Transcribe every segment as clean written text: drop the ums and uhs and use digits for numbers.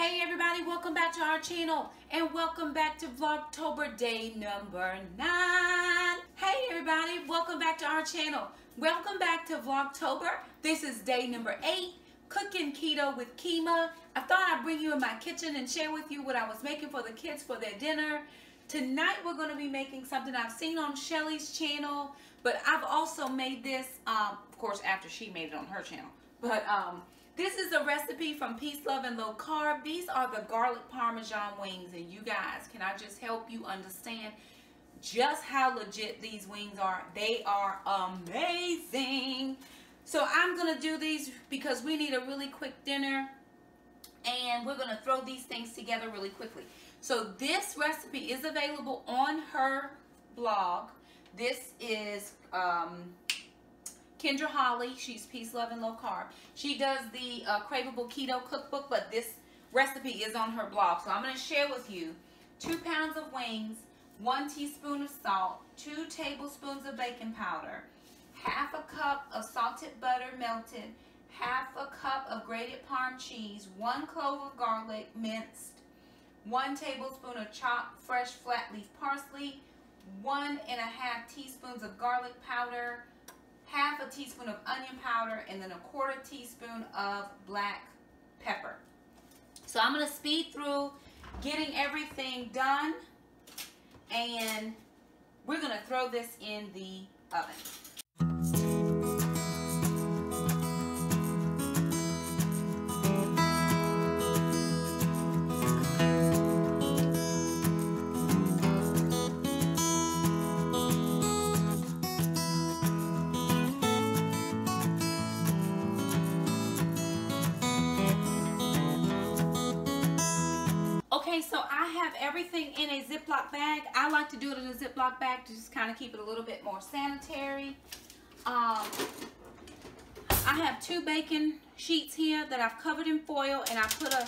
Hey everybody, welcome back to our channel and welcome back to VlogTober day number 9. Hey everybody, welcome back to our channel. Welcome back to VlogTober. This is day number 8, cooking keto with Kima. I thought I'd bring you in my kitchen and share with you what I was making for the kids for their dinner. Tonight we're going to be making something I've seen on Shelly's channel, but I've also made this, of course, after she made it on her channel. But this is a recipe from Peace, Love, and Low Carb. These are the garlic Parmesan wings, and you guys, can I just help you understand just how legit these wings are? They are amazing. So I'm going to do these because we need a really quick dinner, and we're going to throw these things together really quickly. So this recipe is available on her blog. This is Kendra Holly. She's Peace, Love, and Low Carb. She does the Craveable Keto Cookbook, but this recipe is on her blog. So I'm going to share with you 2 pounds of wings, 1 teaspoon of salt, 2 tablespoons of baking powder, half a cup of salted butter melted, half a cup of grated Parm cheese, 1 clove of garlic minced, 1 tablespoon of chopped fresh flat leaf parsley, 1.5 teaspoons of garlic powder, half a teaspoon of onion powder, and then 1/4 teaspoon of black pepper. So I'm going to speed through getting everything done, and we're going to throw this in the oven. Okay, so I have everything in a Ziploc bag. I like to do it in a Ziploc bag to just kind of keep it a little bit more sanitary. I have 2 baking sheets here that I've covered in foil, and I put a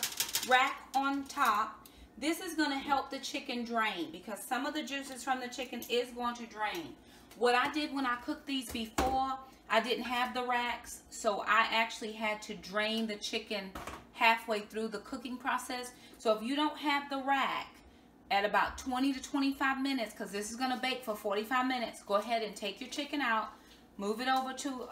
rack on top. This is going to help the chicken drain because some of the juices from the chicken is going to drain. What I did when I cooked these before, I didn't have the racks, so I actually had to drain the chicken halfway through the cooking process. So if you don't have the rack, at about 20 to 25 minutes, because this is going to bake for 45 minutes, go ahead and take your chicken out, move it over to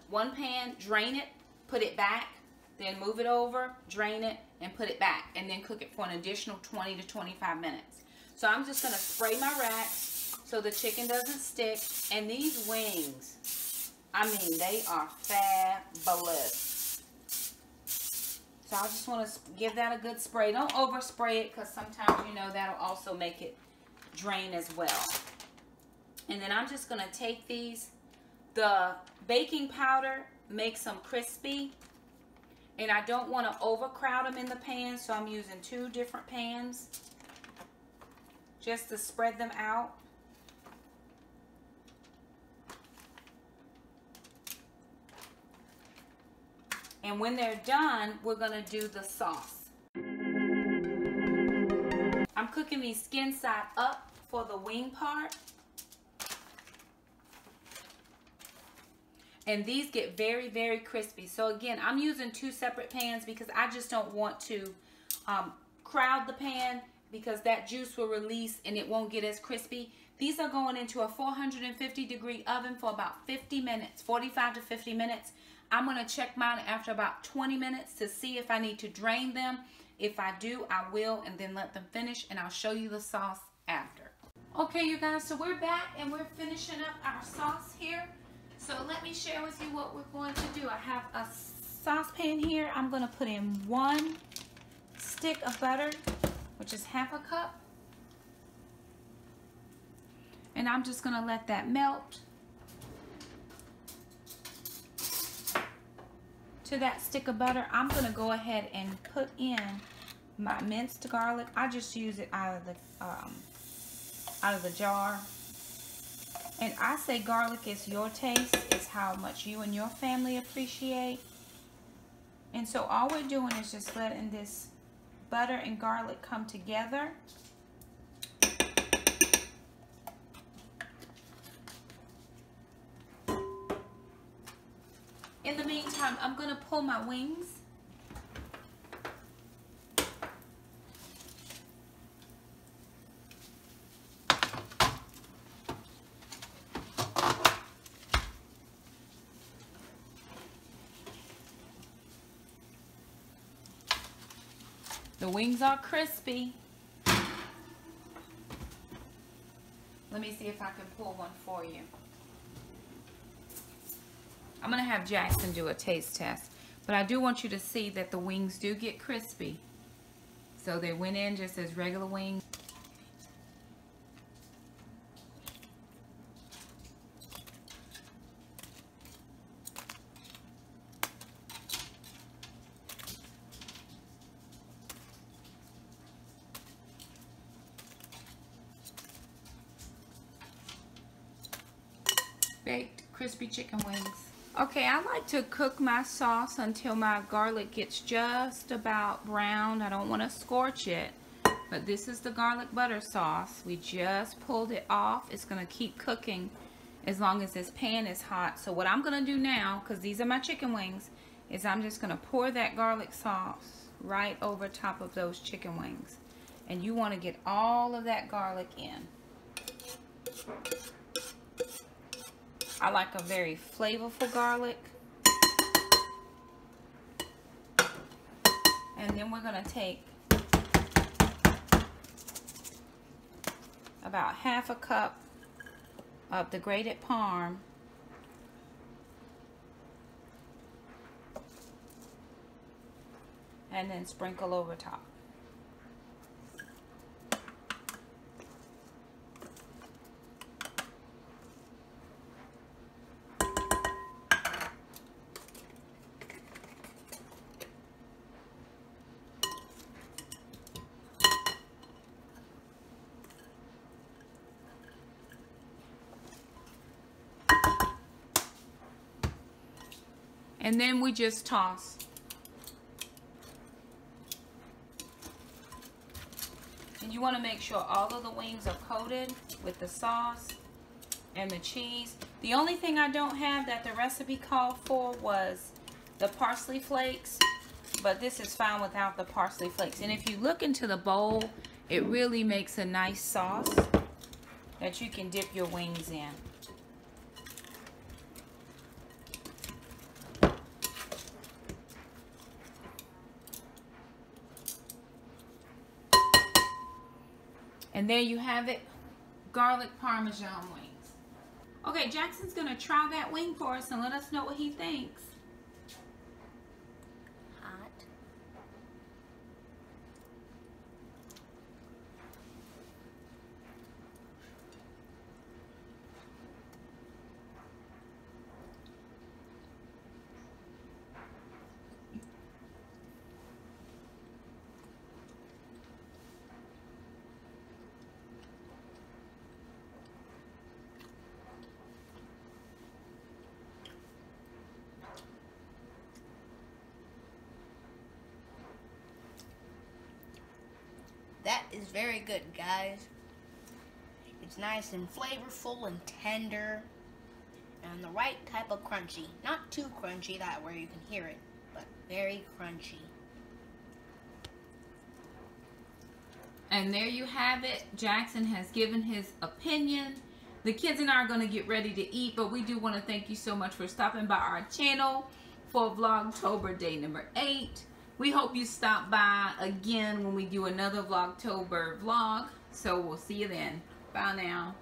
one pan, drain it, put it back, then move it over, drain it, and put it back, and then cook it for an additional 20 to 25 minutes. So I'm just going to spray my rack so the chicken doesn't stick. And these wings, I mean, they are fabulous. So I just want to give that a good spray. Don't overspray it because sometimes, you know, that'll also make it drain as well. And then I'm just going to take these. The baking powder makes them crispy. And I don't want to overcrowd them in the pan, so I'm using 2 different pans just to spread them out. And when they're done, we're going to do the sauce. I'm cooking these skin side up for the wing part. And these get very, very crispy. So again, I'm using 2 separate pans because I just don't want to crowd the pan because that juice will release and it won't get as crispy. These are going into a 450-degree oven for about 50 minutes, 45 to 50 minutes. I'm going to check mine after about 20 minutes to see if I need to drain them. If I do, I will, and then let them finish, and I'll show you the sauce after. Okay, you guys, so we're back, and we're finishing up our sauce here. So let me share with you what we're going to do. I have a saucepan here. I'm going to put in 1 stick of butter, which is half a cup. And I'm just going to let that melt. To that stick of butter, I'm going to go ahead and put in my minced garlic. I just use it out of the jar. And I say garlic is your taste. It's how much you and your family appreciate. And so all we're doing is just letting this butter and garlic come together. In the meantime, I'm going to pull my wings. The wings are crispy. Let me see if I can pull one for you. I'm going to have Jackson do a taste test. But I do want you to see that the wings do get crispy. So they went in just as regular wings. Baked crispy chicken wings. Okay, I like to cook my sauce until my garlic gets just about brown. I don't want to scorch it, but this is the garlic butter sauce. We just pulled it off. It's going to keep cooking as long as this pan is hot. So what I'm going to do now, because these are my chicken wings, is I'm just going to pour that garlic sauce right over top of those chicken wings. And you want to get all of that garlic in. I like a very flavorful garlic. And then we're going to take about half a cup of the grated parm. And then sprinkle over top. And then we just toss. And you want to make sure all of the wings are coated with the sauce and the cheese. The only thing I don't have that the recipe called for was the parsley flakes, but this is fine without the parsley flakes. And if you look into the bowl, it really makes a nice sauce that you can dip your wings in. And there you have it, garlic Parmesan wings. Okay, Jackson's gonna try that wing for us and let us know what he thinks. Hot. That is very good, guys. It's nice and flavorful and tender and the right type of crunchy. Not too crunchy that where you can hear it, but very crunchy. And there you have it. Jackson has given his opinion. The kids and I are going to get ready to eat, but we do want to thank you so much for stopping by our channel for VlogTober day number 8. We hope you stop by again when we do another VlogTober vlog. So we'll see you then. Bye now.